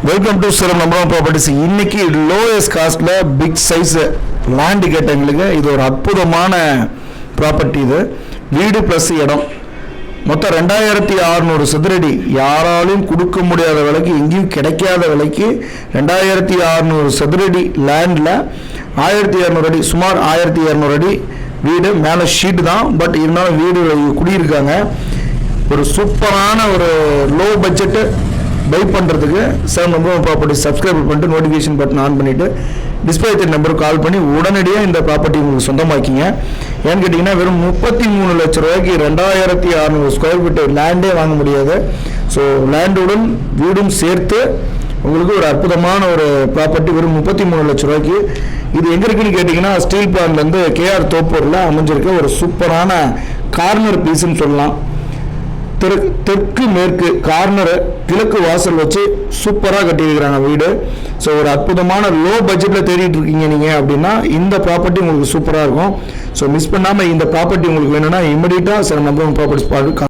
Welcome to சிரம் number properties. இன்னைக்கு lowest காஸ்ட்ல big size land கேட்டவங்களுக்கு இது ஒரு அற்புதமான ப்ராப்பர்ட்டி. இது வீடு ப்ளஸ் இடம் மொத்தம் 2600 சதுரடி. யாராலும் கொடுக்க முடியாத விலைக்கு, எங்கேயும் கிடைக்காத விலைக்கு 2600 சதுரடி லேண்டில் 1200 அடி, சுமார் 1200 அடி வீடு. மேலே ஷீட்டு தான், பட் இருந்தாலும் வீடு குடியிருக்காங்க. ஒரு சூப்பரான ஒரு லோ பட்ஜெட்டு பை பண்ணுறதுக்கு சிரம் நம்பர் ப்ராப்பர்ட்டி சப்ஸ்கிரைப் பண்ணிட்டு நோட்டிஃபிகேஷன் பட்டன் ஆன் பண்ணிவிட்டு டிஸ்பிளே நம்பருக்கு கால் பண்ணி உடனடியாக இந்த ப்ராப்பர்ட்டி உங்களுக்கு சொந்தமாக்கிங்க. ஏன்னு கேட்டிங்கன்னா வெறும் 33 லட்ச ரூபாய்க்கு 2600 ஸ்கொயர் ஃபீட் லேண்டே வாங்க முடியாது. ஸோ லேண்டுடன் வீடும் சேர்த்து உங்களுக்கு ஒரு அற்புதமான ஒரு ப்ராப்பர்ட்டி வெறும் 33 லட்ச ரூபாய்க்கு. இது எங்கே இருக்குன்னு கேட்டிங்கன்னா ஸ்டீல் பிளான்லேருந்து கேஆர் தோப்பூரில் அமைஞ்சிருக்க ஒரு சூப்பரான கார்னர் பீஸ்ன்னு சொல்லலாம். தெற்கு மேற்கு கார்னரு கிழக்கு வாசல் வச்சு சூப்பராக கட்டியிருக்கிறாங்க வீடு. ஸோ ஒரு அற்புதமான லோ பட்ஜெட்டில் தேடிட்டு இருக்கீங்க நீங்கள் அப்படின்னா இந்த ப்ராப்பர்ட்டி உங்களுக்கு சூப்பராக இருக்கும். ஸோ மிஸ் பண்ணாமல் இந்த ப்ராப்பர்ட்டி உங்களுக்கு வேணும்னா இமிடியட்டாக சில நம்பர் ப்ராப்பர்ட்டிஸ் பார்க்க